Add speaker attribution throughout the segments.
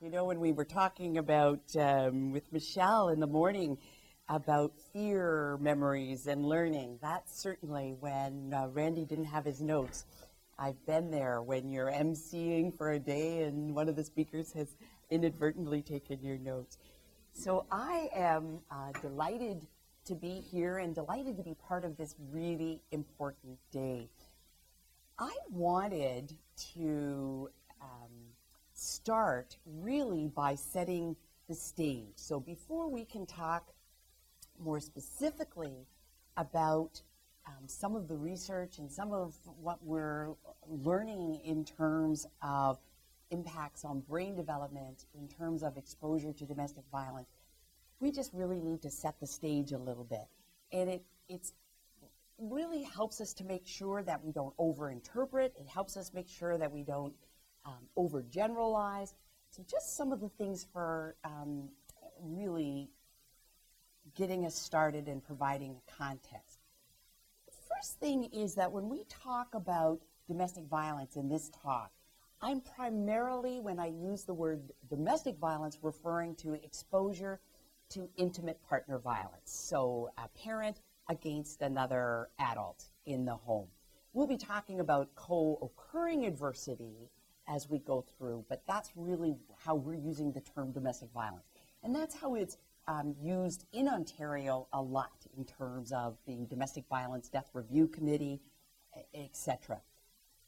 Speaker 1: You know, when we were talking about with Michelle in the morning about fear memories and learning, that's certainly when Randy didn't have his notes. I've been there when you're emceeing for a day and one of the speakers has inadvertently taken your notes. So I am delighted to be here and delighted to be part of this really important day. I wanted to start really by setting the stage. So before we can talk more specifically about some of the research and some of what we're learning in terms of impacts on brain development, in terms of exposure to domestic violence, we just really need to set the stage a little bit. And it's really helps us to make sure that we don't overinterpret. It helps us make sure that we don't overgeneralize. So just some of the things for really getting us started and providing context. The first thing is that when we talk about domestic violence in this talk, I'm primarily, when I use the word domestic violence, referring to exposure to intimate partner violence. So a parent against another adult in the home. We'll be talking about co-occurring adversity as we go through, but that's really how we're using the term domestic violence. And that's how it's used in Ontario a lot in terms of the Domestic Violence Death Review Committee, etc.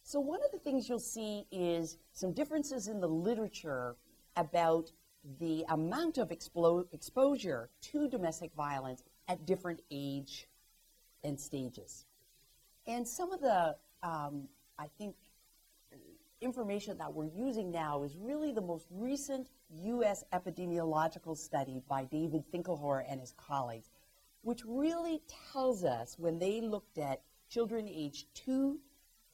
Speaker 1: So one of the things you'll see is some differences in the literature about the amount of exposure to domestic violence at different age and stages. And some of the, I think, information that we're using now is really the most recent U.S. epidemiological study by David Finkelhor and his colleagues, which really tells us when they looked at children aged 2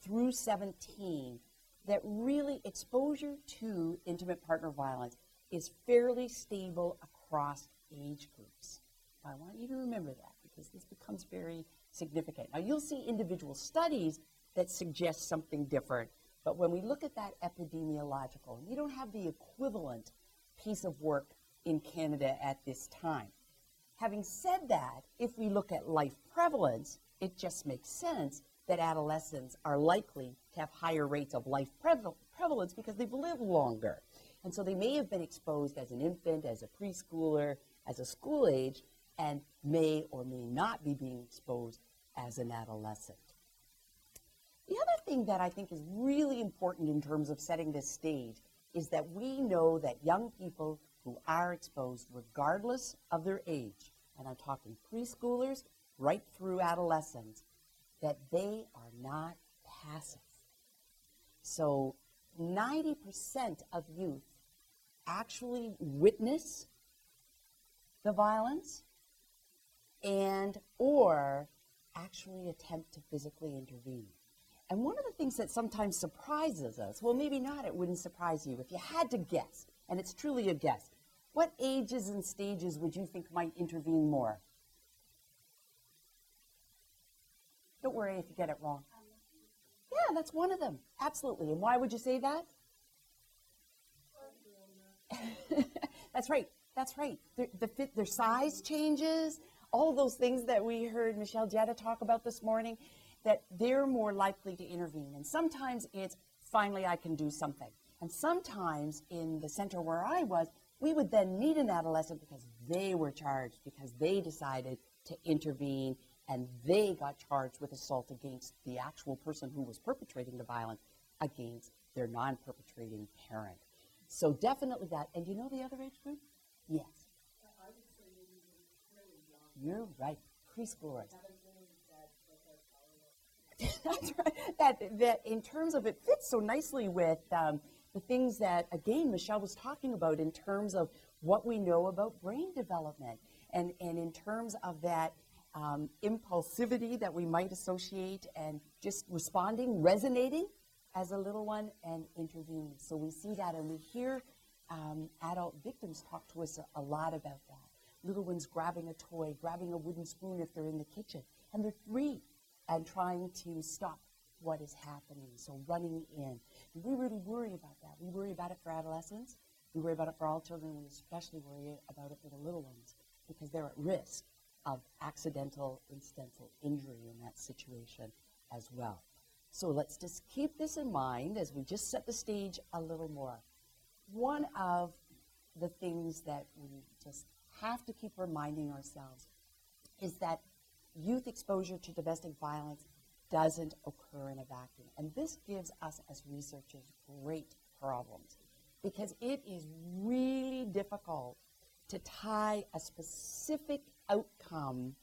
Speaker 1: through 17 that really exposure to intimate partner violence is fairly stable across age groups. I want you to remember that because this becomes very significant. Now, you'll see individual studies that suggest something different, but when we look at that epidemiological, we don't have the equivalent piece of work in Canada at this time. Having said that, if we look at life prevalence, it just makes sense that adolescents are likely to have higher rates of life prevalence because they've lived longer. And so they may have been exposed as an infant, as a preschooler, as a school age, and may or may not be being exposed as an adolescent. The other thing that I think is really important in terms of setting this stage is that we know that young people who are exposed, regardless of their age, and I'm talking preschoolers right through adolescents, that they are not passive. So 90% of youth actually witness the violence and or actually attempt to physically intervene. And one of the things that sometimes surprises us, well, maybe not, it wouldn't surprise you, if you had to guess, and it's truly a guess, what ages and stages would you think might intervene more? Don't worry if you get it wrong. Yeah, that's one of them, absolutely. And why would you say that? That's right, that's right. Their size changes, all those things that we heard Michelle Jetta talk about this morning, that they're more likely to intervene. And sometimes it's, finally I can do something. And sometimes in the center where I was, we would then meet an adolescent because they were charged, because they decided to intervene, and they got charged with assault against the actual person who was perpetrating the violence against their non-perpetrating parent. So definitely that. And do you know the other age group? Yes.
Speaker 2: I would say maybe really young.
Speaker 1: You're right. Preschoolers. That's right. That in terms of, it fits so nicely with the things that, again, Michelle was talking about in terms of what we know about brain development and in terms of that impulsivity that we might associate and just responding, resonating as a little one and intervening. So we see that and we hear adult victims talk to us a lot about that. Little ones grabbing a toy, grabbing a wooden spoon if they're in the kitchen, and they're 3 and trying to stop what is happening, so running in. And we really worry about that. We worry about it for adolescents. We worry about it for all children. We especially worry about it for the little ones because they're at risk of accidental, incidental injury in that situation as well. So let's just keep this in mind as we just set the stage a little more. One of the things that we just have to keep reminding ourselves is that youth exposure to domestic violence doesn't occur in a vacuum. And this gives us as researchers great problems because it is really difficult to tie a specific outcome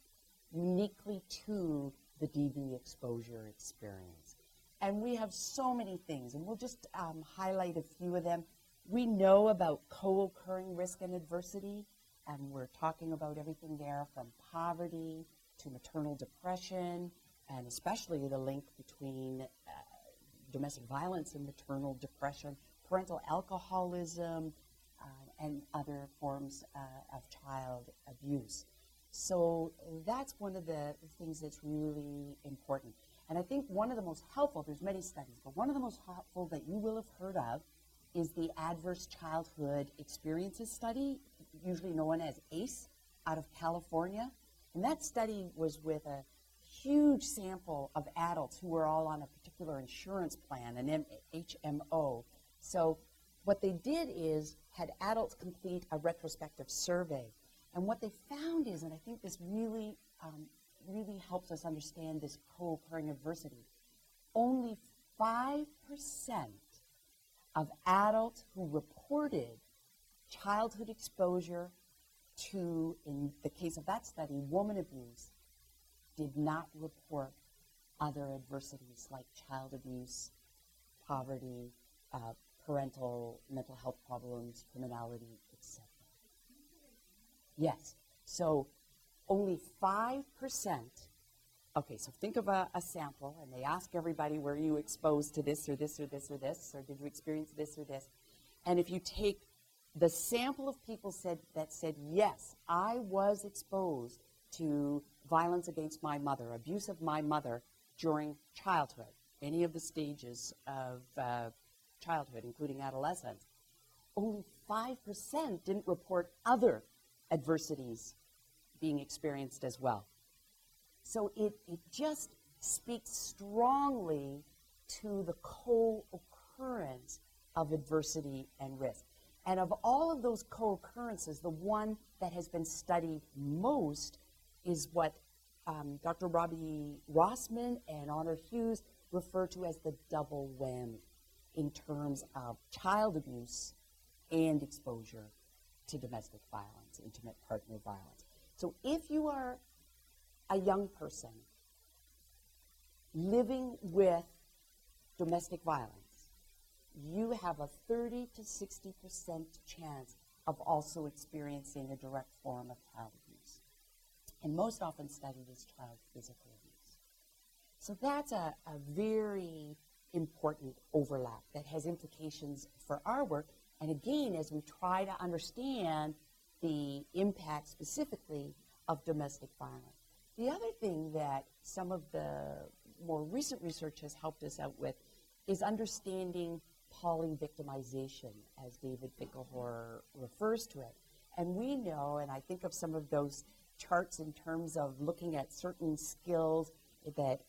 Speaker 1: uniquely to the DV exposure experience. And we have so many things, and we'll just highlight a few of them. We know about co-occurring risk and adversity, and we're talking about everything there from poverty to maternal depression, and especially the link between domestic violence and maternal depression, parental alcoholism, and other forms of child abuse. So that's one of the things that's really important. And I think one of the most helpful, there's many studies, but one of the most helpful that you will have heard of is the Adverse Childhood Experiences Study, usually known as ACE, out of California. And that study was with a huge sample of adults who were all on a particular insurance plan, an HMO. So what they did is had adults complete a retrospective survey. And what they found is, and I think this really, really helps us understand this co-occurring adversity, only 5% of adults who reported childhood exposure to, in the case of that study, woman abuse, did not report other adversities like child abuse, poverty, parental mental health problems, criminality, etc. Yes. So only 5%. Okay, so think of a sample, and they ask everybody, were you exposed to this or this or this or this, or did you experience this or this? And if you take the sample of people that said, yes, I was exposed to violence against my mother, abuse of my mother during childhood, any of the stages of childhood, including adolescence, only 5% didn't report other adversities being experienced as well. So it just speaks strongly to the co-occurrence of adversity and risk. And of all of those co-occurrences, the one that has been studied most is what Dr. Robbie Rossman and Honor Hughes refer to as the double whammy in terms of child abuse and exposure to domestic violence, intimate partner violence. So if you are a young person living with domestic violence, you have a 30 to 60% chance of also experiencing a direct form of child abuse. And most often studied as child physical abuse. So that's a very important overlap that has implications for our work. And again, as we try to understand the impact specifically of domestic violence. The other thing that some of the more recent research has helped us out with is understanding poly-victimization, as David Finkelhor refers to it. And we know, and I think of some of those charts in terms of looking at certain skills that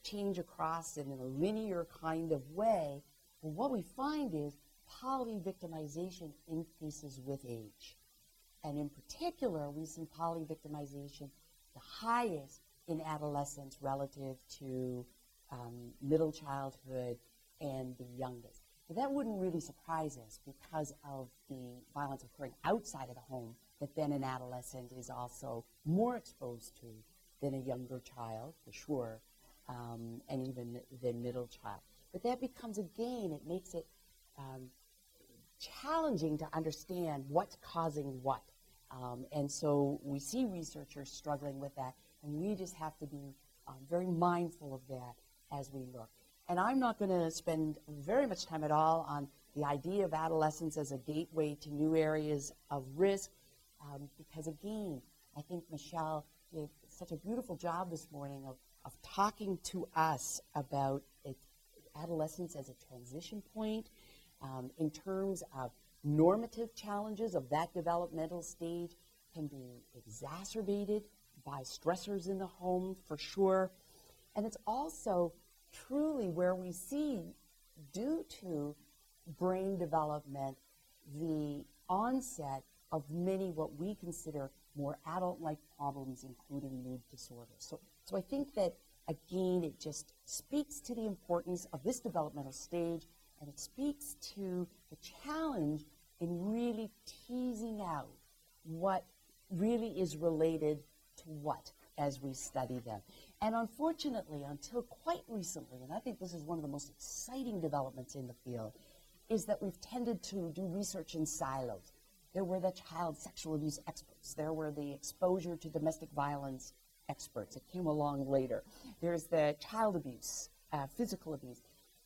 Speaker 1: change across in a linear kind of way. Well, what we find is poly-victimization increases with age. And in particular, we see poly-victimization the highest in adolescence relative to middle childhood and the youngest. But that wouldn't really surprise us because of the violence occurring outside of the home that then an adolescent is also more exposed to than a younger child, for sure, and even than middle child. But that becomes, again, it makes it challenging to understand what's causing what. And so we see researchers struggling with that, and we just have to be very mindful of that as we look. And I'm not going to spend very much time at all on the idea of adolescence as a gateway to new areas of risk, because again, I think Michelle did such a beautiful job this morning of talking to us about adolescence as a transition point in terms of normative challenges of that developmental stage can be exacerbated by stressors in the home, for sure. And it's also truly where we see, due to brain development, the onset of many what we consider more adult-like problems, including mood disorders. So I think that, again, it just speaks to the importance of this developmental stage, and it speaks to the challenge in really teasing out what really is related to what as we study them. And unfortunately, until quite recently, and I think this is one of the most exciting developments in the field, is that we've tended to do research in silos. There were the child sexual abuse experts. There were the exposure to domestic violence experts. It came along later. There's the child abuse, physical abuse,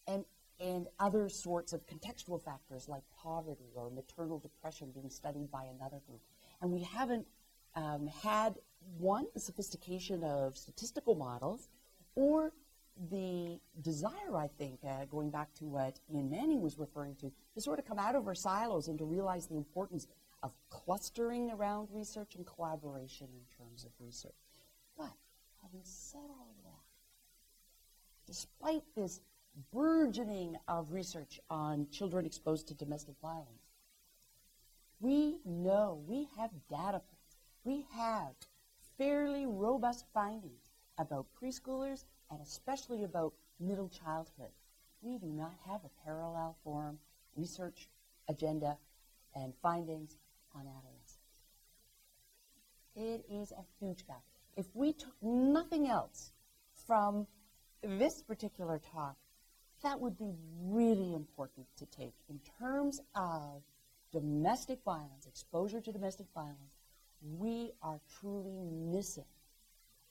Speaker 1: and other sorts of contextual factors like poverty or maternal depression being studied by another group. And we haven't had, one, the sophistication of statistical models, or the desire, I think, going back to what Ian Manning was referring to sort of come out of our silos and to realize the importance of clustering around research and collaboration in terms of research. But having said all of that, despite this burgeoning of research on children exposed to domestic violence, we know, we have data points, we have fairly robust findings about preschoolers and especially about middle childhood. We do not have a parallel form research agenda and findings on adolescents. It is a huge gap. If we took nothing else from this particular talk, that would be really important to take in terms of domestic violence, exposure to domestic violence. We are truly missing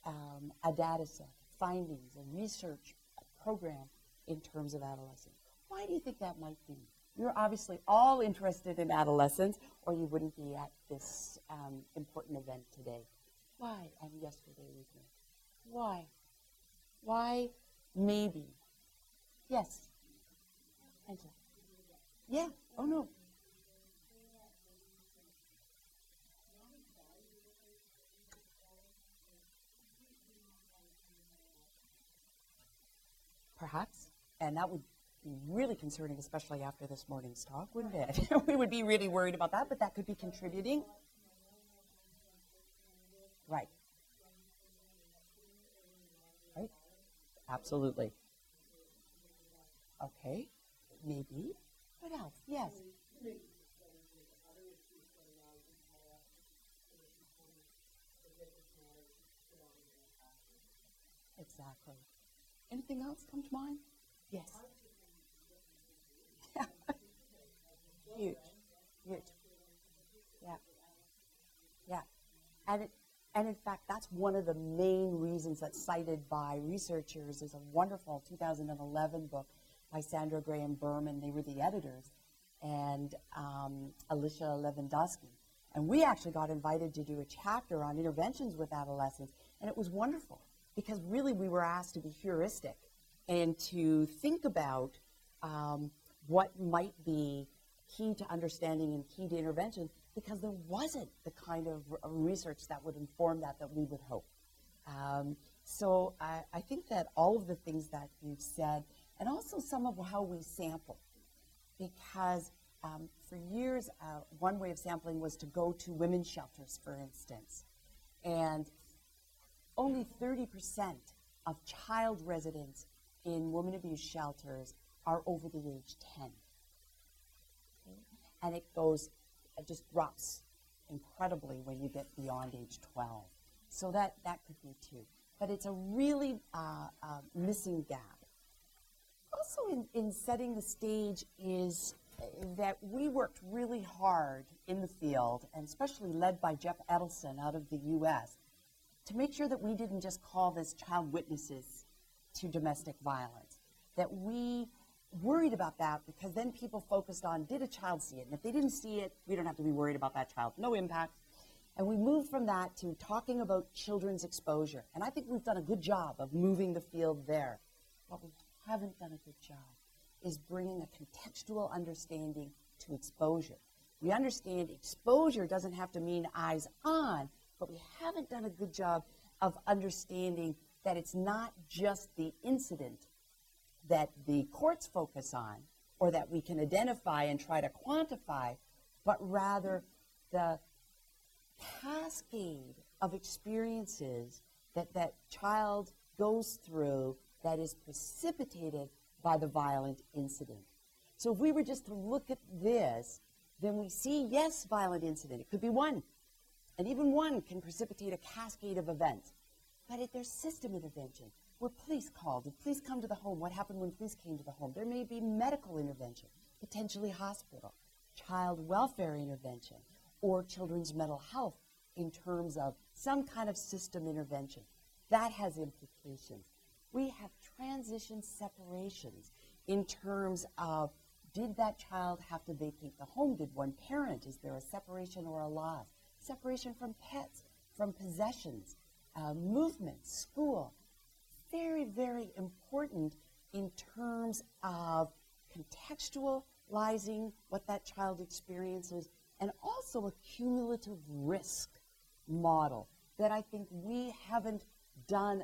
Speaker 1: a data set, findings, a research program in terms of adolescence. Why do you think that might be? You're obviously all interested in adolescence, or you wouldn't be at this important event today. Why? And yesterday evening. Why? Why? Maybe. Yes. Angela. Yeah. Oh, no. Perhaps. And that would be really concerning, especially after this morning's talk, wouldn't it? We would be really worried about that, but that could be contributing. Right. Right. Absolutely. Okay. Maybe. What else? Yes. Exactly. Anything else come to mind? Yes. Huge. Huge. Yeah. Yeah. And in fact, that's one of the main reasons that's cited by researchers is a wonderful 2011 book by Sandra Graham Berman. They were the editors, and Alicia Lewandowski. And we actually got invited to do a chapter on interventions with adolescents, and it was wonderful because really we were asked to be heuristic and to think about what might be key to understanding and key to intervention, because there wasn't the kind of research that would inform that we would hope. So I think that all of the things that you've said, and also some of how we sample, because for years, one way of sampling was to go to women's shelters, for instance, and only 30% of child residents in women abuse shelters are over the age 10. Okay? And it just drops incredibly when you get beyond age 12. So that could be too. But it's a really missing gap. Also in setting the stage is that we worked really hard in the field, and especially led by Jeff Edelson out of the US, to make sure that we didn't just call this child witnesses to domestic violence, that we worried about that because then people focused on, did a child see it? And if they didn't see it, we don't have to be worried about that child. No impact. And we moved from that to talking about children's exposure. And I think we've done a good job of moving the field there. What we haven't done a good job is bringing a contextual understanding to exposure. We understand exposure doesn't have to mean eyes on, but we haven't done a good job of understanding that it's not just the incident that the courts focus on or that we can identify and try to quantify, but rather the cascade of experiences that that child goes through that is precipitated by the violent incident. So if we were just to look at this, then we see, yes, violent incident. It could be one. And even one can precipitate a cascade of events. But if there's system intervention, were police called? Did police come to the home? What happened when police came to the home? There may be medical intervention, potentially hospital, child welfare intervention, or children's mental health in terms of some kind of system intervention. That has implications. We have transition separations in terms of, did that child have to vacate the home? Did one parent? Is there a separation or a loss? Separation from pets, from possessions, movement, school. Very, very important in terms of contextualizing what that child experiences, and also a cumulative risk model that I think we haven't done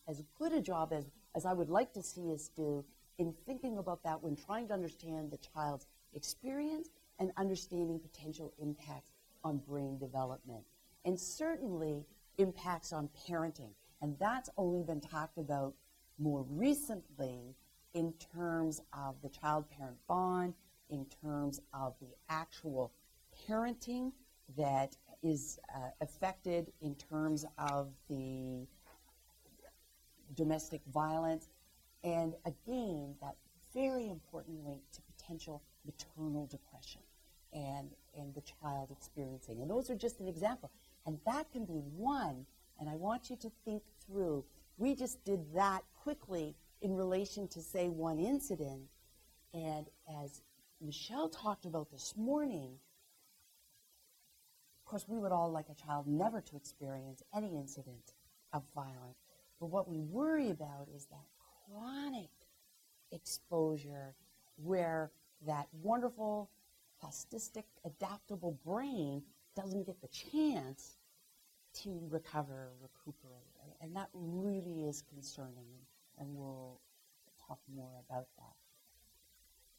Speaker 1: as good a job as I would like to see us do in thinking about that when trying to understand the child's experience and understanding potential impacts on brain development. And certainly impacts on parenting. And that's only been talked about more recently in terms of the child-parent bond, in terms of the actual parenting that is affected in terms of the domestic violence, and again, that very important link to potential maternal depression and the child experiencing. And those are just an example. And that can be one, and I want you to think through, we just did that quickly in relation to, say, one incident, and as Michelle talked about this morning, of course, we would all like a child never to experience any incident of violence. But what we worry about is that chronic exposure where that wonderful, plastic, adaptable brain doesn't get the chance to recover, recuperate. And that really is concerning, and we'll talk more about that.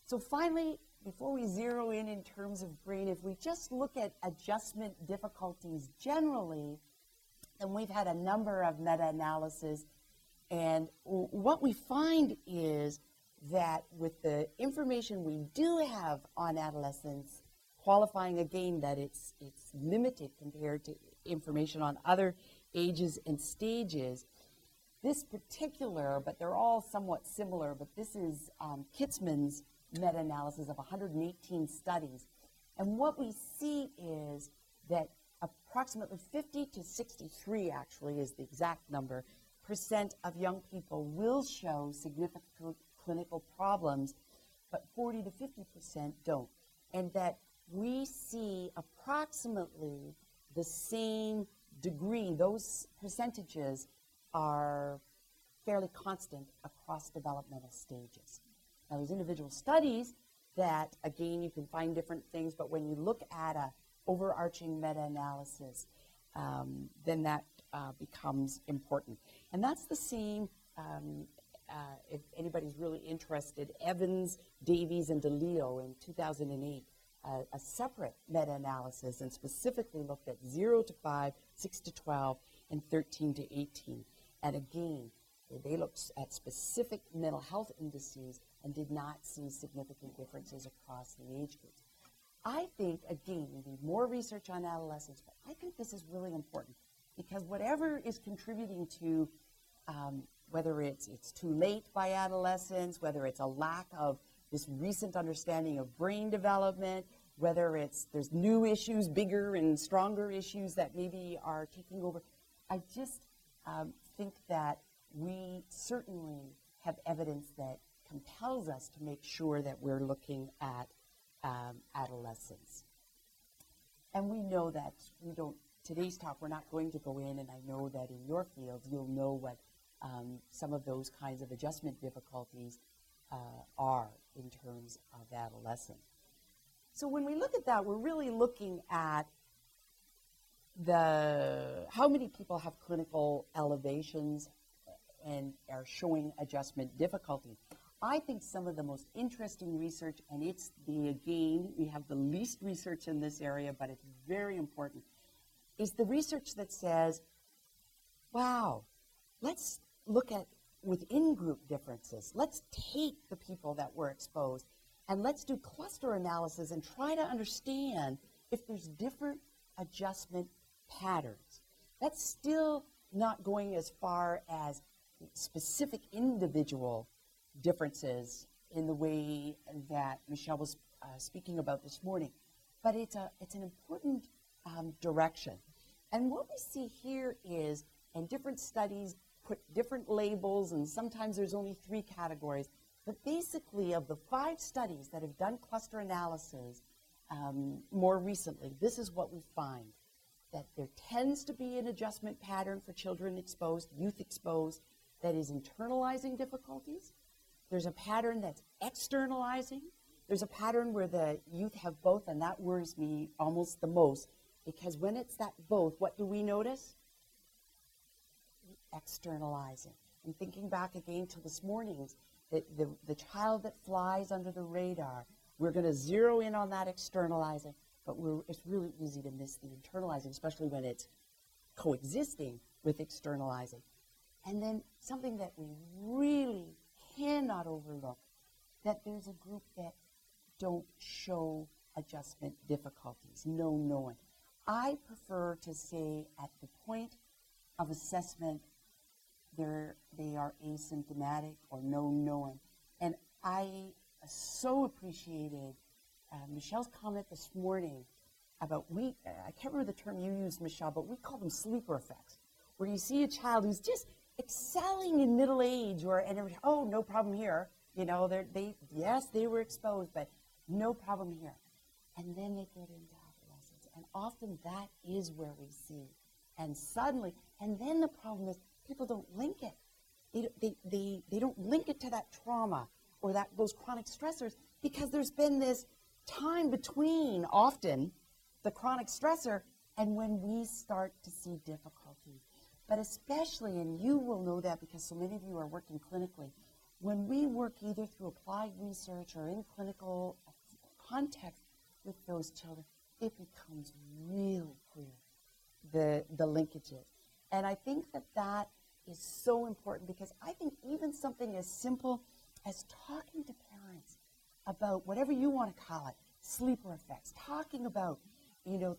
Speaker 1: So finally, before we zero in terms of brain, if we just look at adjustment difficulties generally, and we've had a number of meta-analyses, and what we find is that with the information we do have on adolescence, qualifying again that it's limited compared to information on other ages and stages, this particular, but they're all somewhat similar, but this is Kitzman's meta-analysis of 118 studies. And what we see is that approximately 50 to 63 actually is the exact number, % of young people will show significant clinical problems, but 40 to 50% don't. And that we see approximately the same degree, those percentages are fairly constant across developmental stages. Now, there's individual studies that, again, you can find different things, but when you look at a overarching meta-analysis, then that becomes important. And that's the same, if anybody's really interested, Evans, Davies, and DeLeo in 2008, a separate meta-analysis, and specifically looked at 0 to 5, 6 to 12, and 13 to 18. And again, they looked at specific mental health indices and did not see significant differences across the age groups. I think, again, we need more research on adolescence, but I think this is really important because whatever is contributing to, whether it's too late by adolescence, whether it's a lack of this recent understanding of brain development, whether there's new issues, bigger and stronger issues that maybe are taking over, I just think that we certainly have evidence that compels us to make sure that we're looking at adolescence. And we know that today's talk, we're not going to go in, and I know that in your field, you'll know what some of those kinds of adjustment difficulties are in terms of adolescence. So when we look at that, we're really looking at how many people have clinical elevations and are showing adjustment difficulty. I think some of the most interesting research, and again, we have the least research in this area, but it's very important, is the research that says, wow, let's look at within group differences. Let's take the people that were exposed and let's do cluster analysis and try to understand if there's different adjustment patterns. That's still not going as far as specific individual differences in the way that Michelle was speaking about this morning, but it's an important direction. And what we see here is, and different studies put different labels, and sometimes there's only 3 categories, but basically of the 5 studies that have done cluster analysis more recently, this is what we find, that there tends to be an adjustment pattern for children exposed, youth exposed, that is internalizing difficulties. There's a pattern that's externalizing. There's a pattern where the youth have both, and that worries me almost the most, because when it's that both, what do we notice? Externalizing. And thinking back again to this morning's, the child that flies under the radar, we're going to zero in on that externalizing, but it's really easy to miss the internalizing, especially when it's coexisting with externalizing. And then something that we really cannot overlook, that there's a group that don't show adjustment difficulties. No one. I prefer to say at the point of assessment, they are asymptomatic or no one. And I so appreciated Michelle's comment this morning about I can't remember the term you used, Michelle, but we call them sleeper effects, where you see a child who's just excelling in middle age, oh, no problem here. You know, yes, they were exposed, but no problem here. And then they get into adolescence, and often that is where we see. And suddenly, and then the problem is people don't link it. They don't link it to that trauma or those chronic stressors, because there's been this time between often the chronic stressor and when we start to see difficulties. But especially, and you will know that because so many of you are working clinically, when we work either through applied research or in clinical context with those children, it becomes really clear, the linkages. And I think that is so important, because I think even something as simple as talking to parents about whatever you want to call it, sleeper effects, talking about,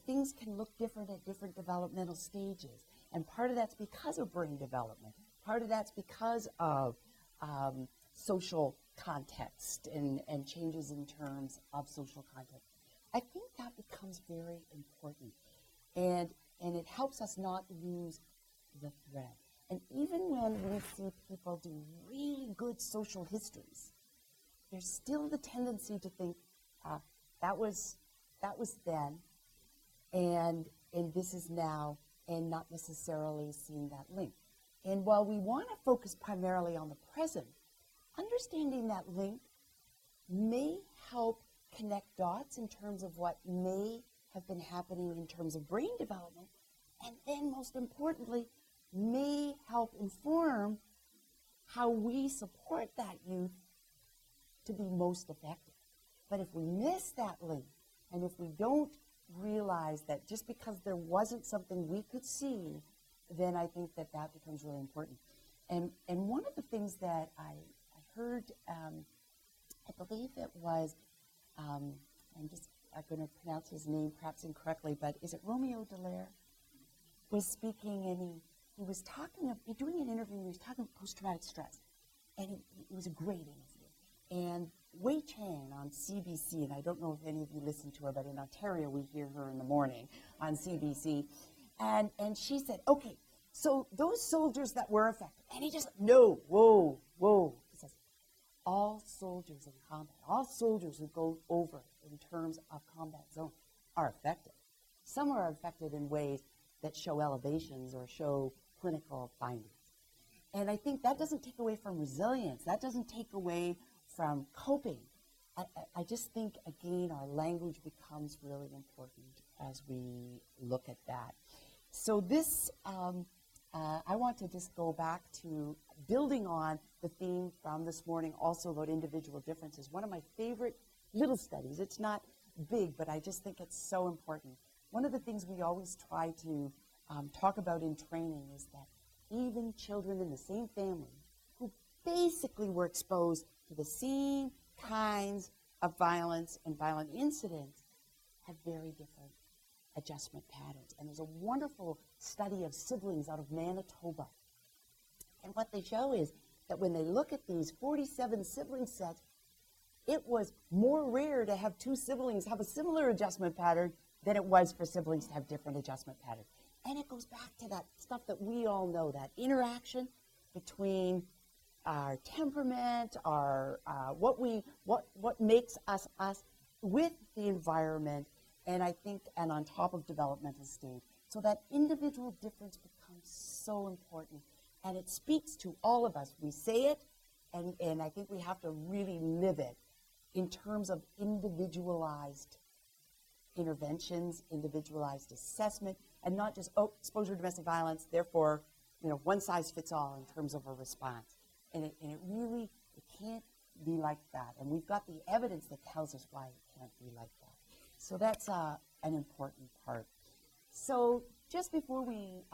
Speaker 1: things can look different at different developmental stages. And part of that's because of brain development. Part of that's because of social context and changes in terms of social context. I think that becomes very important. And it helps us not lose the thread. And even when we see people do really good social histories, there's still the tendency to think that was then, and this is now, and not necessarily seeing that link. And while we want to focus primarily on the present, understanding that link may help connect dots in terms of what may have been happening in terms of brain development, and then most importantly, may help inform how we support that youth to be most effective. But if we miss that link, and if we don't realize that just because there wasn't something we could see, then I think that becomes really important. And one of the things that I heard, I believe it was, I'm going to pronounce his name perhaps incorrectly, but is it Romeo Dallaire? Was speaking, and he was doing an interview, and he was talking about post-traumatic stress. And it was a great interview. And Wei Chang on CBC, and I don't know if any of you listen to her, but in Ontario we hear her in the morning on CBC. And she said, okay, so those soldiers that were affected, and he just, no, whoa. He says, all soldiers in combat, all soldiers who go over in terms of combat zone are affected. Some are affected in ways that show elevations or show clinical findings. And I think that doesn't take away from resilience. That doesn't take away from coping. I just think, again, our language becomes really important as we look at that. So this, I want to just go back to building on the theme from this morning, also about individual differences. One of my favorite little studies, it's not big, but I just think it's so important. One of the things we always try to talk about in training is that even children in the same family who basically were exposed to the same kinds of violence and violent incidents have very different adjustment patterns. And there's a wonderful study of siblings out of Manitoba. And what they show is that when they look at these 47 sibling sets, it was more rare to have two siblings have a similar adjustment pattern than it was for siblings to have different adjustment patterns. And it goes back to that stuff that we all know, that interaction between our temperament, our what makes us us with the environment, and I think, and on top of developmental stage. So that individual difference becomes so important. And it speaks to all of us. We say it, and I think we have to really live it in terms of individualized interventions, individualized assessment, and not just, oh, exposure to domestic violence, therefore, one size fits all in terms of a response. And it really, it can't be like that. And we've got the evidence that tells us why it can't be like that. So that's an important part. So just before we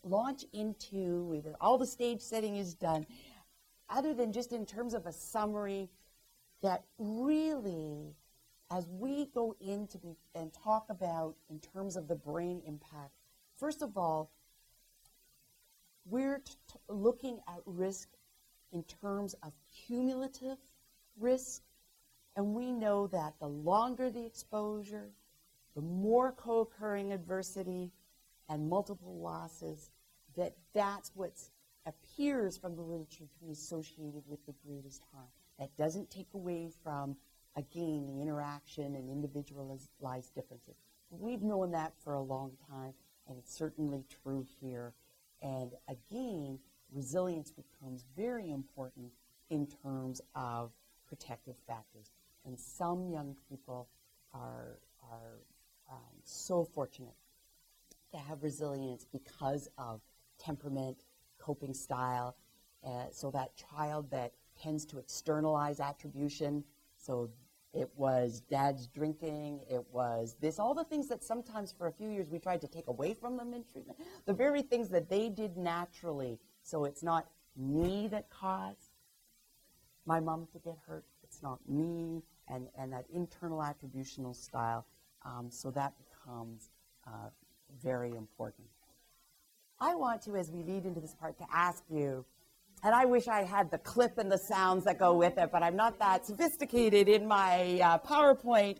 Speaker 1: launch into, all the stage setting is done, other than just in terms of a summary, that really, as we go into and talk about in terms of the brain impact, first of all, we're looking at risk in terms of cumulative risk, and we know that the longer the exposure, the more co-occurring adversity and multiple losses, that's what appears from the literature to be associated with the greatest harm. That doesn't take away from, again, the interaction and individualized differences. We've known that for a long time, and it's certainly true here. And again, resilience becomes very important in terms of protective factors. And some young people are so fortunate to have resilience because of temperament, coping style, so that child that tends to externalize attribution. So it was dad's drinking, it was this, all the things that sometimes for a few years we tried to take away from them in treatment, the very things that they did naturally. So it's not me that caused my mom to get hurt, it's not me, and that internal attributional style. So that becomes very important. I want to, as we lead into this part, to ask you, and I wish I had the clip and the sounds that go with it, but I'm not that sophisticated in my PowerPoint.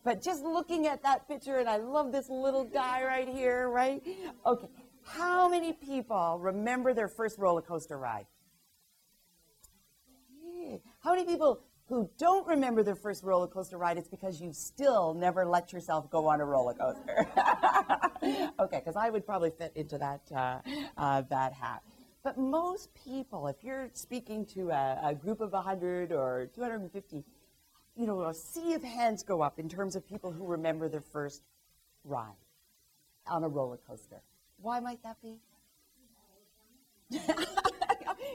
Speaker 1: But just looking at that picture, and I love this little guy right here, right? Okay, how many people remember their first roller coaster ride? How many people who don't remember their first roller coaster ride, it's because you've still never let yourself go on a roller coaster? Okay, because I would probably fit into that hat. But most people, if you're speaking to a group of 100 or 250, a sea of hands go up in terms of people who remember their first ride on a roller coaster. Why might that be?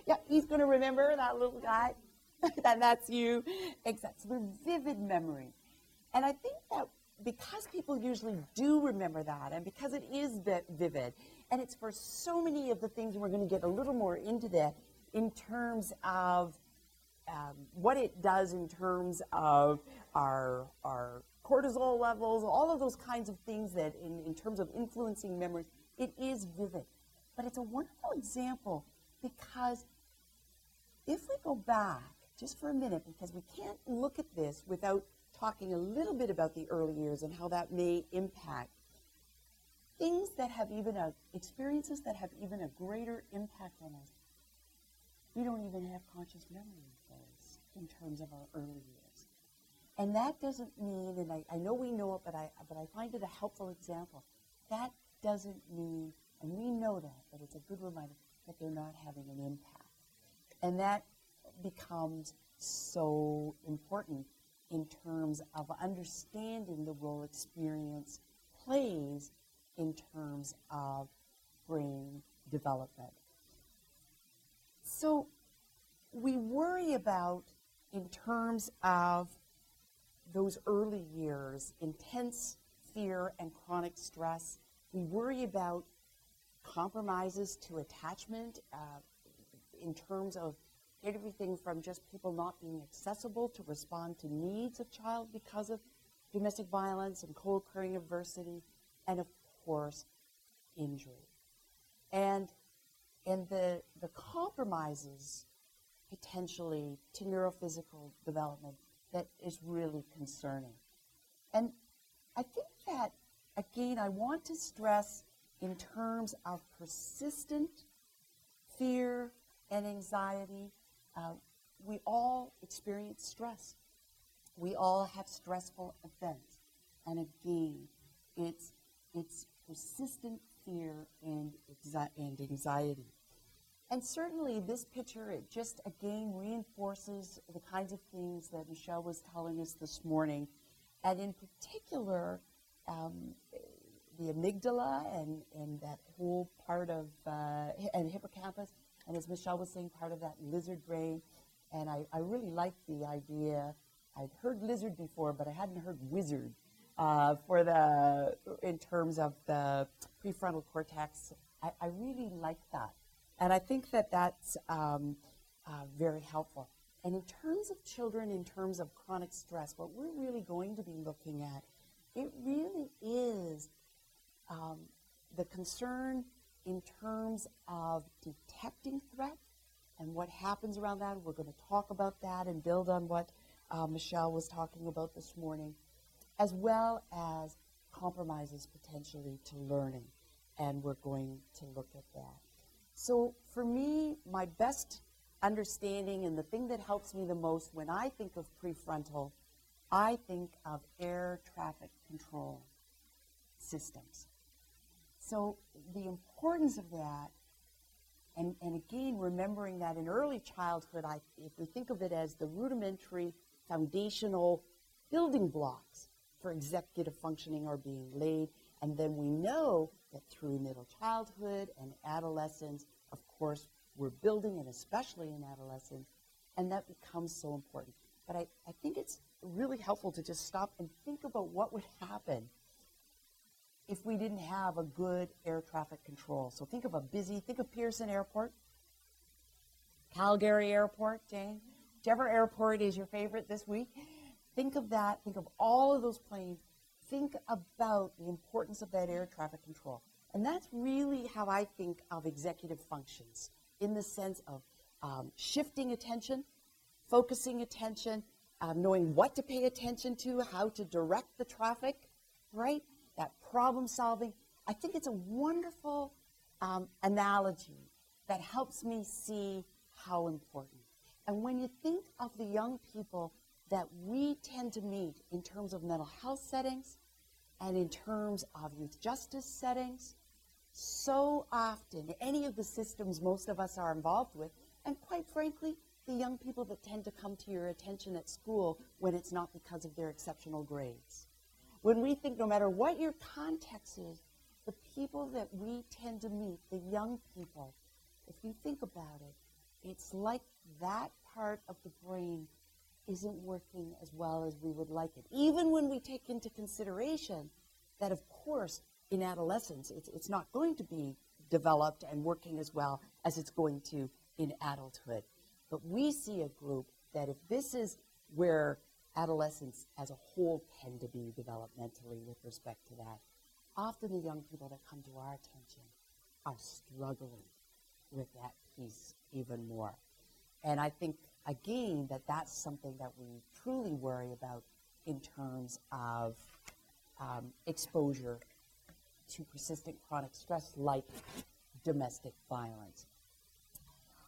Speaker 1: Yeah, he's going to remember, that little guy. That's you. Exactly. So they're vivid memories. And I think that because people usually do remember that, and because it is vivid, and it's for so many of the things, we're going to get a little more into that in terms of what it does in terms of our cortisol levels, all of those kinds of things that in terms of influencing memories, it is vivid. But it's a wonderful example because if we go back just for a minute, because we can't look at this without talking a little bit about the early years and how that may impact things that have even experiences that have even a greater impact on us. We don't even have conscious memory of those in terms of our early years. And that doesn't mean, and I know we know it, but I find it a helpful example. That doesn't mean, and we know that, but it's a good reminder that they're not having an impact. And that becomes so important in terms of understanding the role experience plays in terms of brain development. So we worry about, in terms of those early years, intense fear and chronic stress. We worry about compromises to attachment in terms of everything from just people not being accessible to respond to needs of child because of domestic violence and co-occurring adversity, and of course, injury. And the compromises potentially to neurophysical development that is really concerning. And I think that, again, I want to stress in terms of persistent fear and anxiety, we all experience stress. We all have stressful events. And again, it's persistent fear and anxiety. And certainly this picture, it just again reinforces the kinds of things that Michelle was telling us this morning. And in particular, the amygdala and that whole part of, and hippocampus, and as Michelle was saying, part of that lizard brain. And I really like the idea. I'd heard lizard before, but I hadn't heard wizard in terms of the prefrontal cortex. I really like that. And I think that that's very helpful. And in terms of children, in terms of chronic stress, what we're really going to be looking at, it really is the concern in terms of detecting threat and what happens around that. We're going to talk about that and build on what Michelle was talking about this morning, as well as compromises potentially to learning. And we're going to look at that. So for me, my best understanding and the thing that helps me the most when I think of prefrontal, I think of air traffic control systems. So the importance of that, and again, remembering that in early childhood, if we think of it as the rudimentary foundational building blocks for executive functioning are being laid, and then we know that through middle childhood and adolescence, of course, we're building, and especially in adolescence, and that becomes so important. But I think it's really helpful to just stop and think about what would happen if we didn't have a good air traffic control. So think of Pearson Airport, Calgary Airport, Jane, whichever airport is your favorite this week. Think of that, think of all of those planes. Think about the importance of that air traffic control. And that's really how I think of executive functions, in the sense of shifting attention, focusing attention, knowing what to pay attention to, how to direct the traffic, right? That problem solving. I think it's a wonderful analogy that helps me see how important. And when you think of the young people that we tend to meet in terms of mental health settings and in terms of youth justice settings, so often, any of the systems most of us are involved with, and quite frankly, the young people that tend to come to your attention at school when it's not because of their exceptional grades. When we think, no matter what your context is, the people that we tend to meet, the young people, if you think about it, it's like that part of the brain isn't working as well as we would like it. Even when we take into consideration that, of course, in adolescence, it's not going to be developed and working as well as it's going to in adulthood. But we see a group that, if this is where adolescents as a whole tend to be developmentally with respect to that, often the young people that come to our attention are struggling with that piece even more. And I think, again, that that's something that we truly worry about in terms of exposure to persistent chronic stress like domestic violence.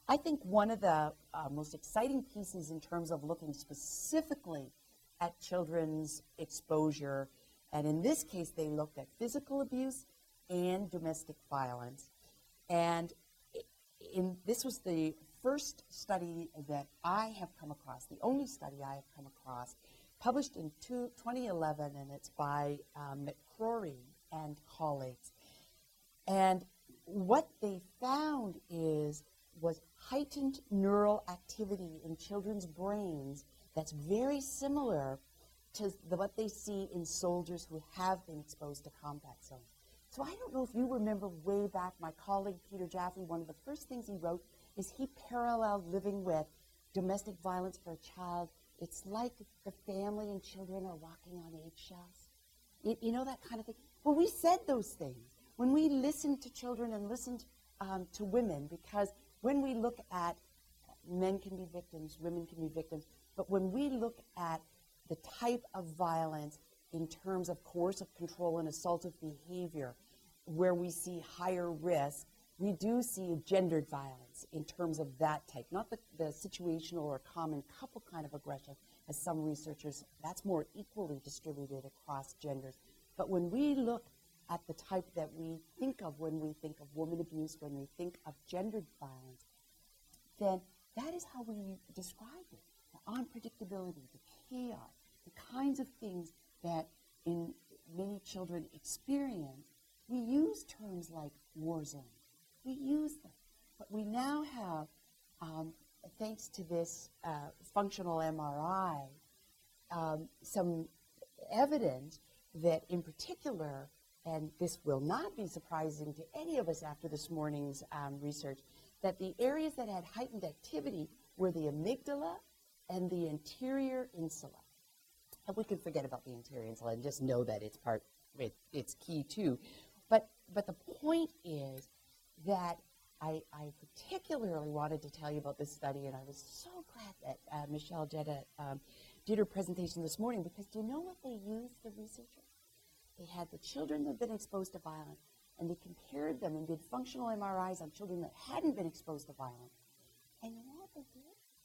Speaker 1: I think one of the most exciting pieces in terms of looking specifically at children's exposure, and in this case they looked at physical abuse and domestic violence, and this was the first study that I have come across, the only study I have come across, published in 2011, and it's by McCrory and colleagues. And what they found was heightened neural activity in children's brains that's very similar to what they see in soldiers who have been exposed to combat zones. So I don't know if you remember way back, my colleague Peter Jaffe, one of the first things he wrote is he paralleled living with domestic violence for a child. It's like the family and children are walking on eggshells. You know, that kind of thing. Well, we said those things when we listened to children and listened to women, because when we look at men can be victims, women can be victims, but when we look at the type of violence in terms of coercive control and assaultive behavior, where we see higher risk, we do see gendered violence in terms of that type, not the situational or common couple kind of aggression, as some researchers, that's more equally distributed across genders. But when we look at the type that we think of when we think of woman abuse, when we think of gendered violence, then that is how we describe it. The unpredictability, the chaos, the kinds of things that in many children experience. We use terms like war zone. We use them. But we now have, thanks to this functional MRI, some evidence that in particular, and this will not be surprising to any of us after this morning's research, that the areas that had heightened activity were the amygdala and the anterior insula. And we can forget about the anterior insula and just know that it's key too. But the point is that I particularly wanted to tell you about this study, and I was so glad that Michelle Jetta did her presentation this morning, because do you know what they used, the researchers? They had the children that had been exposed to violence, and they compared them and did functional MRIs on children that hadn't been exposed to violence. And you know what they did?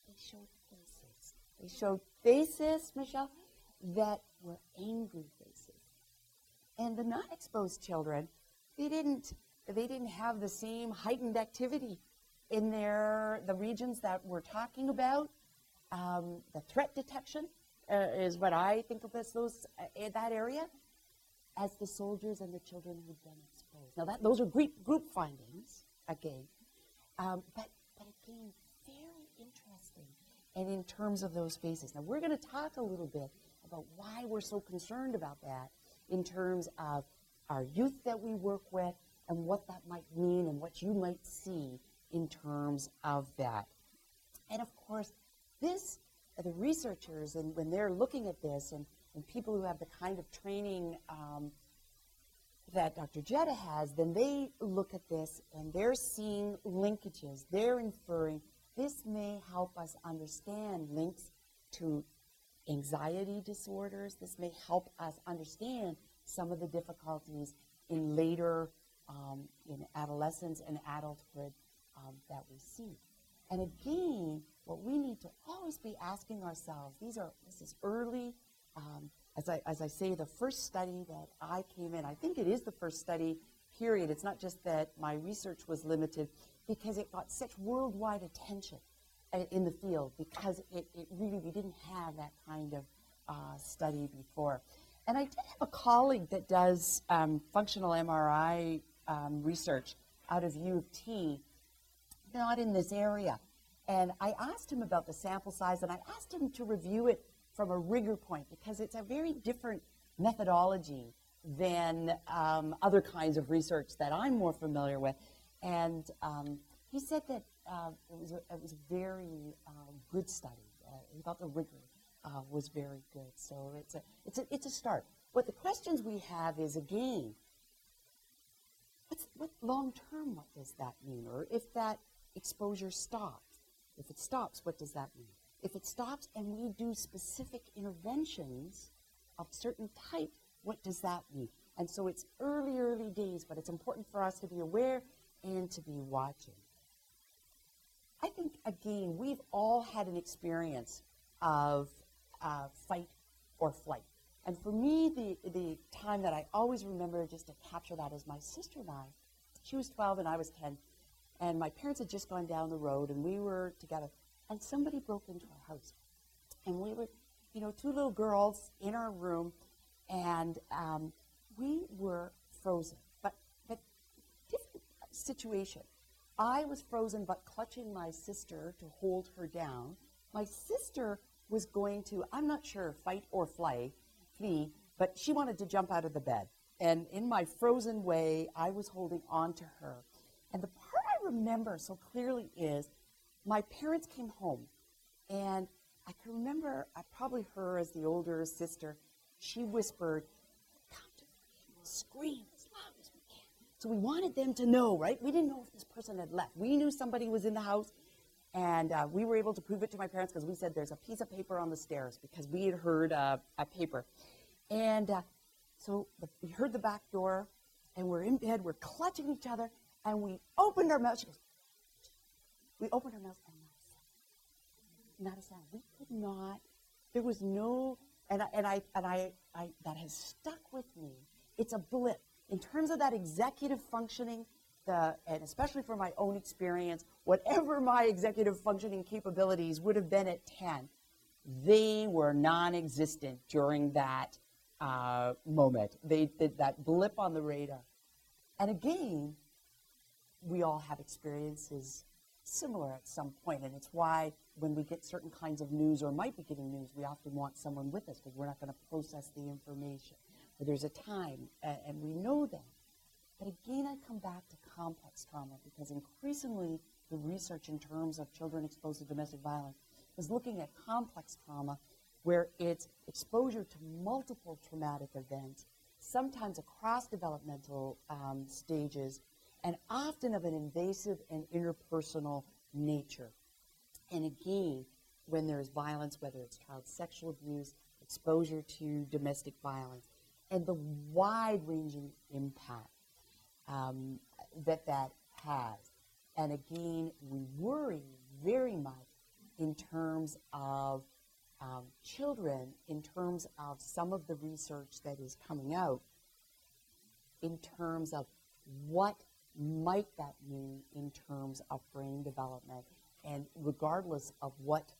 Speaker 1: They showed faces. They showed faces, Michelle, that were angry faces. And the not exposed children, they didn't have the same heightened activity in the regions that we're talking about. The threat detection is what I think of as that area, as the soldiers and the children who'd been exposed. Now those are group findings, again, but again, very interesting. And in terms of those faces. Now we're going to talk a little bit about why we're so concerned about that in terms of our youth that we work with and what that might mean and what you might see in terms of that. And of course, the researchers, and when they're looking at this, and people who have the kind of training that Dr. Jetta has, then they look at this and they're seeing linkages. They're inferring this may help us understand links to anxiety disorders. This may help us understand some of the difficulties in later, in adolescence and adulthood that we see. And again, what we need to always be asking ourselves, this is early, as I say, the first study that I came in, I think it is the first study, period. It's not just that my research was limited, because it got such worldwide attention in the field, because it really, we didn't have that kind of study before. And I did have a colleague that does functional MRI research out of U of T, not in this area. And I asked him about the sample size, and I asked him to review it from a rigor point, because it's a very different methodology than other kinds of research that I'm more familiar with. And he said that it was a very good study. He thought the rigor was very good. So it's a start. What the questions we have is, again, what long term, what does that mean? Or if that exposure stops, if it stops, what does that mean? If it stops and we do specific interventions of certain type, what does that mean? And so it's early days, but it's important for us to be aware and to be watching. I think, again, we've all had an experience of fight or flight. And for me, the time that I always remember, just to capture that, is my sister and I. She was 12 and I was 10. And my parents had just gone down the road and we were together. And somebody broke into our house. And we were two little girls in our room, and we were frozen. But different situation. I was frozen but clutching my sister to hold her down. My sister was going to, I'm not sure, fight or flee, but she wanted to jump out of the bed. And in my frozen way, I was holding on to her. And the part I remember so clearly is my parents came home. And I can remember, probably her as the older sister, she whispered, "Come to me, we'll scream as loud as we can." So we wanted them to know, right? We didn't know if this person had left. We knew somebody was in the house. And we were able to prove it to my parents because we said there's a piece of paper on the stairs because we had heard a paper. And so we heard the back door, and we're in bed, we're clutching each other, and we opened our mouths. She goes, we opened our mouths, and not a sound. We could not, there was no, and I that has stuck with me. It's a blip. In terms of that executive functioning, and especially for my own experience, whatever my executive functioning capabilities would have been at 10, they were non-existent during that moment. That blip on the radar. And again, we all have experiences similar at some point, and it's why when we get certain kinds of news or might be getting news, we often want someone with us because we're not going to process the information. But there's a time, and we know that. But again, I come back to complex trauma because increasingly the research in terms of children exposed to domestic violence is looking at complex trauma where it's exposure to multiple traumatic events, sometimes across developmental stages, and often of an invasive and interpersonal nature. And again, when there's violence, whether it's child sexual abuse, exposure to domestic violence, and the wide-ranging impact that has. And again, we worry very much in terms of children, in terms of some of the research that is coming out, in terms of what might that mean in terms of brain development, and regardless of what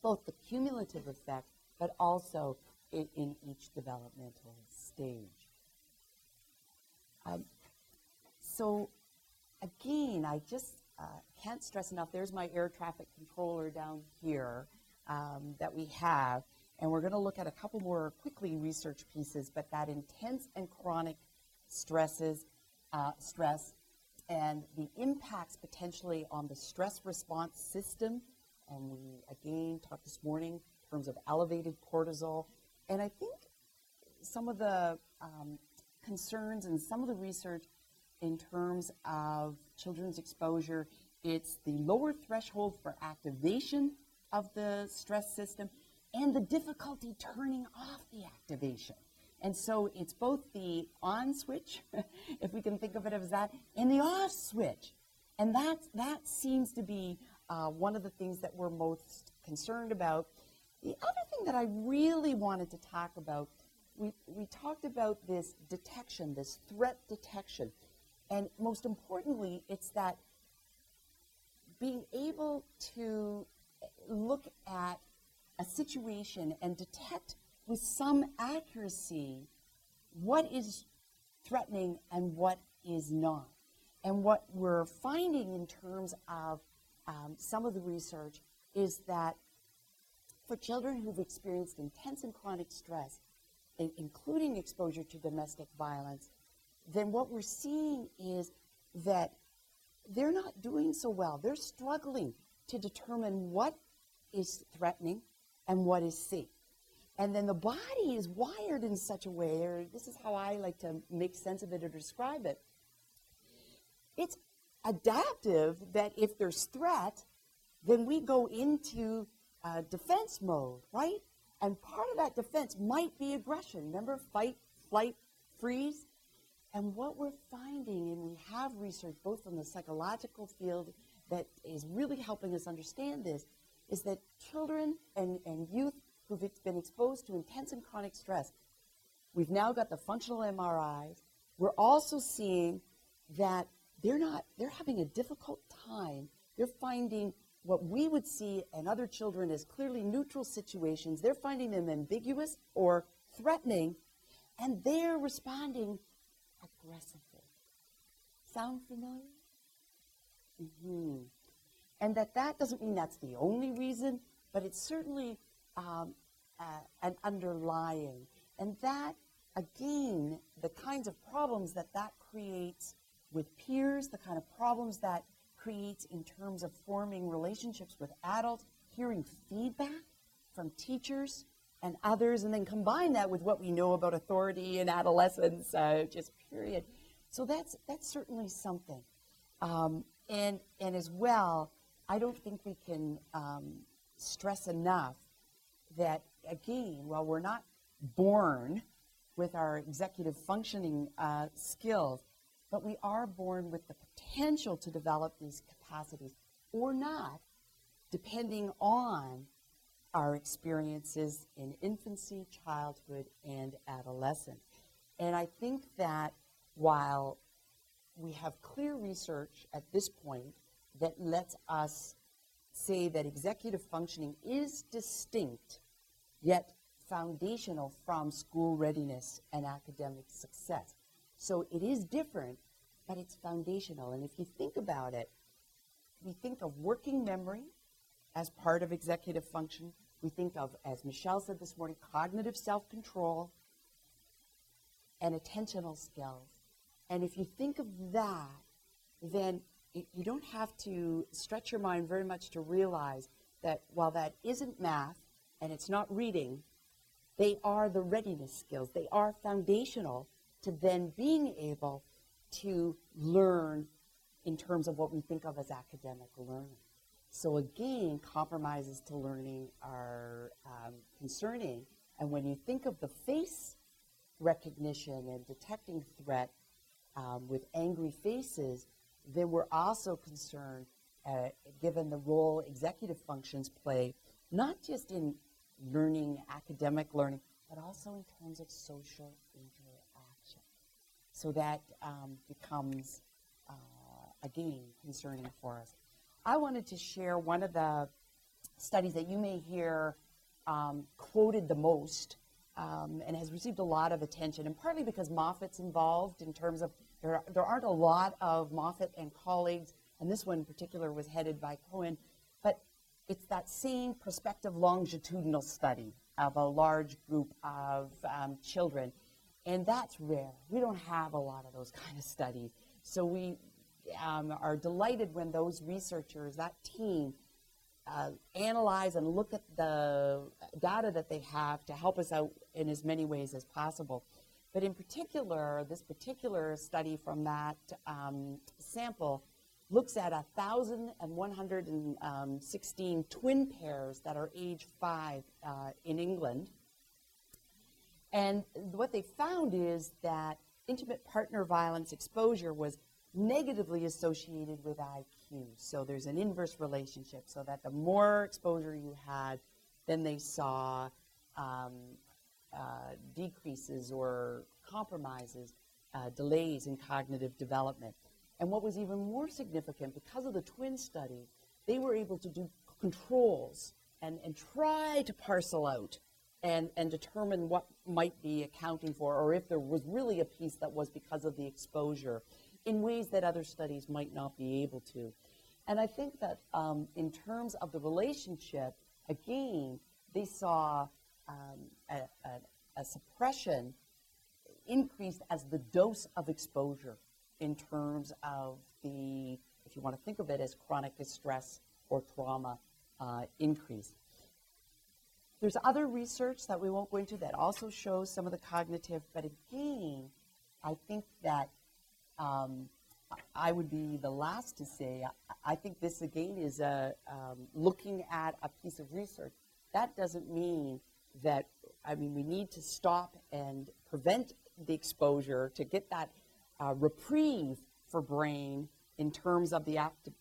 Speaker 1: both the cumulative effect, but also in each developmental stage. So again, I just can't stress enough, there's my air traffic controller down here that we have, and we're going to look at a couple more quickly research pieces, but that intense and chronic stress and the impacts potentially on the stress response system, and we again talked this morning in terms of elevated cortisol, and I think some of the concerns and some of the research in terms of children's exposure, it's the lower threshold for activation of the stress system and the difficulty turning off the activation. And so it's both the on switch, if we can think of it as that, and the off switch. And that seems to be one of the things that we're most concerned about. The other thing that I really wanted to talk about, we talked about this detection, this threat detection. And most importantly, it's that being able to look at a situation and detect with some accuracy what is threatening and what is not. And what we're finding in terms of some of the research is that for children who've experienced intense and chronic stress, including exposure to domestic violence, then what we're seeing is that they're not doing so well. They're struggling to determine what is threatening and what is safe. And then the body is wired in such a way, or this is how I like to make sense of it or describe it. It's adaptive that if there's threat, then we go into defense mode, right? And part of that defense might be aggression. Remember, fight, flight, freeze? And what we're finding, and we have research both from the psychological field that is really helping us understand this, is that children and youth who've been exposed to intense and chronic stress, we've now got the functional MRIs. We're also seeing that they're having a difficult time. They're finding what we would see in other children as clearly neutral situations, they're finding them ambiguous or threatening, and they're responding aggressively. Sound familiar? Mm-hmm. And that doesn't mean that's the only reason, but it's certainly an underlying. And that, again, the kinds of problems that creates with peers, the kind of problems that creates in terms of forming relationships with adults, hearing feedback from teachers and others, and then combine that with what we know about authority in adolescence, just period. So that's certainly something. And as well, I don't think we can stress enough that, again, while we're not born with our executive functioning skills, but we are born with the potential to develop these capacities or not, depending on our experiences in infancy, childhood, and adolescence. And I think that while we have clear research at this point that lets us say that executive functioning is distinct, yet foundational from school readiness and academic success. So it is different, but it's foundational. And if you think about it, we think of working memory as part of executive function. We think of, as Michelle said this morning, cognitive self-control and attentional skills. And if you think of that, then you don't have to stretch your mind very much to realize that while that isn't math and it's not reading, they are the readiness skills. They are foundational to then being able to learn in terms of what we think of as academic learning. So again, compromises to learning are concerning. And when you think of the face recognition and detecting threat with angry faces, then we're also concerned, given the role executive functions play, not just in learning, academic learning, but also in terms of social interaction. So that becomes, again, concerning for us. I wanted to share one of the studies that you may hear quoted the most and has received a lot of attention, and partly because Moffat's involved in terms of there aren't a lot of Moffat and colleagues, and this one in particular was headed by Cohen, but it's that same prospective longitudinal study of a large group of children, and that's rare. We don't have a lot of those kind of studies. So we are delighted when those researchers, that team, analyze and look at the data that they have to help us out in as many ways as possible. But in particular, this particular study from that sample looks at 1,116 twin pairs that are age 5 in England. And what they found is that intimate partner violence exposure was negatively associated with IQ. So there's an inverse relationship, so that the more exposure you had, then they saw decreases or compromises, delays in cognitive development. And what was even more significant, because of the twin study, they were able to do controls and try to parcel out and determine what might be accounting for, or if there was really a piece that was because of the exposure, in ways that other studies might not be able to. And I think that in terms of the relationship, again, they saw a suppression increased as the dose of exposure in terms of the, if you want to think of it as chronic distress or trauma, increase. There's other research that we won't go into that also shows some of the cognitive, but again, I think that I would be the last to say, I think this again is looking at a piece of research. That doesn't mean that, we need to stop and prevent the exposure to get that reprieve for brain in terms of the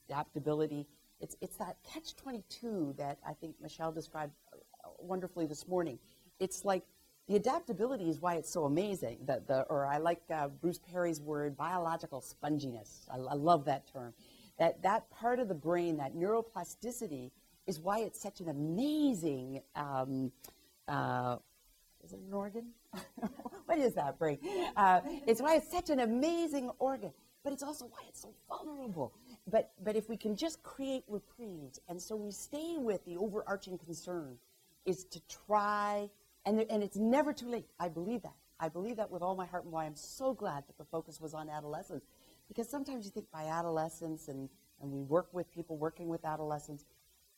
Speaker 1: adaptability. It's that catch-22 that I think Michelle described wonderfully this morning. It's like the adaptability is why it's so amazing. Or I like Bruce Perry's word, biological sponginess. I love that term. That part of the brain, that neuroplasticity, is why it's such an amazing, is it an organ? What is that brain? It's why it's such an amazing organ, but it's also why it's so vulnerable. But if we can just create reprieves, and so we stay with the overarching concern, is to try, and it's never too late. I believe that. I believe that with all my heart, and why I'm so glad that the focus was on adolescence. Because sometimes you think by adolescence, and we work with people working with adolescents,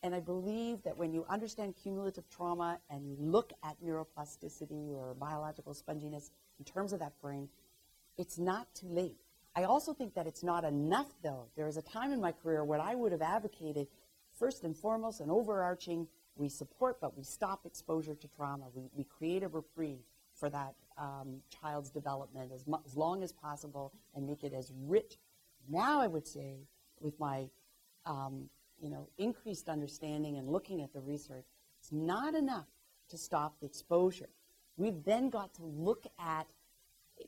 Speaker 1: and I believe that when you understand cumulative trauma and you look at neuroplasticity or biological sponginess in terms of that brain, it's not too late. I also think that it's not enough, though. There was a time in my career when I would have advocated, first and foremost, an overarching, we support, but we stop exposure to trauma. We create a reprieve for that child's development as long as possible and make it as rich. Now I would say, with my increased understanding and looking at the research, it's not enough to stop the exposure. We've then got to look at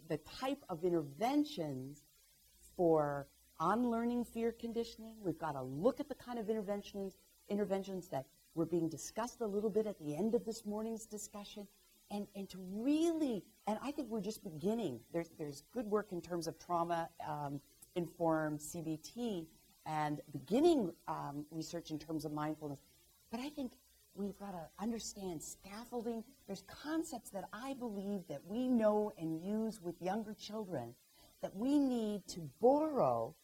Speaker 1: the type of interventions for unlearning fear conditioning. We've got to look at the kind of interventions that were being discussed a little bit at the end of this morning's discussion, and to really, and I think we're just beginning. There's good work in terms of trauma-informed CBT and beginning research in terms of mindfulness. But I think we've got to understand scaffolding. There's concepts that I believe that we know and use with younger children that we need to borrow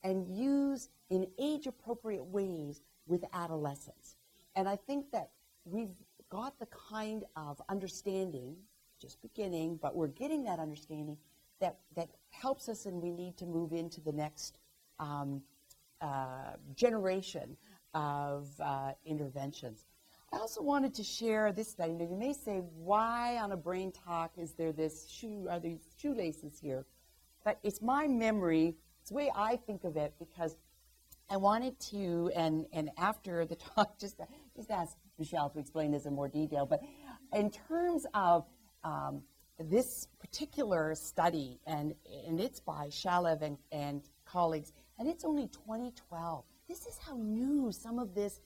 Speaker 1: and use in age-appropriate ways with adolescents. And I think that we've got the kind of understanding, just beginning, but we're getting that understanding that helps us, and we need to move into the next generation of interventions. I also wanted to share this study. Now, you may say, why on a brain talk is there are these shoelaces here? But it's my memory, it's the way I think of it, because I wanted to, and after the talk, just ask Michelle to explain this in more detail, but in terms of this particular study, and it's by Shalev and colleagues, and it's only 2012. This is how new some of this,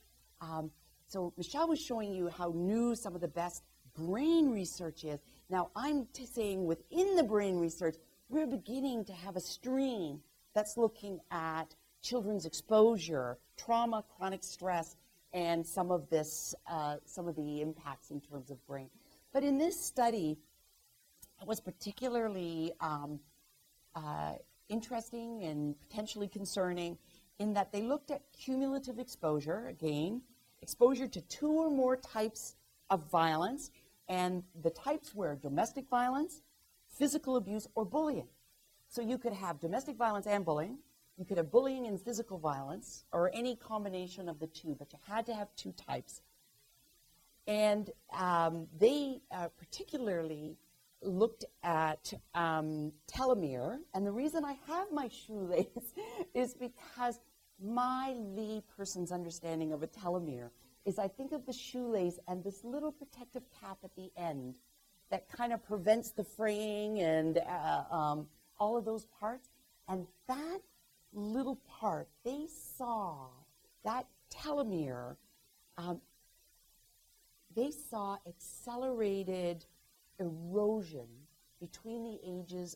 Speaker 1: so Michelle was showing you how new some of the best brain research is. Now I'm saying within the brain research, we're beginning to have a stream that's looking at children's exposure, trauma, chronic stress, and some of this, some of the impacts in terms of brain. But in this study, it was particularly interesting and potentially concerning in that they looked at cumulative exposure, again, exposure to 2 or more types of violence, and the types were domestic violence, physical abuse, or bullying. So you could have domestic violence and bullying. You could have bullying and physical violence, or any combination of the 2, but you had to have 2 types. And they particularly looked at telomere, and the reason I have my shoelace is because my lay person's understanding of a telomere is I think of the shoelace and this little protective cap at the end that kind of prevents the fraying and all of those parts. And that little part, they saw that telomere, they saw accelerated erosion between the ages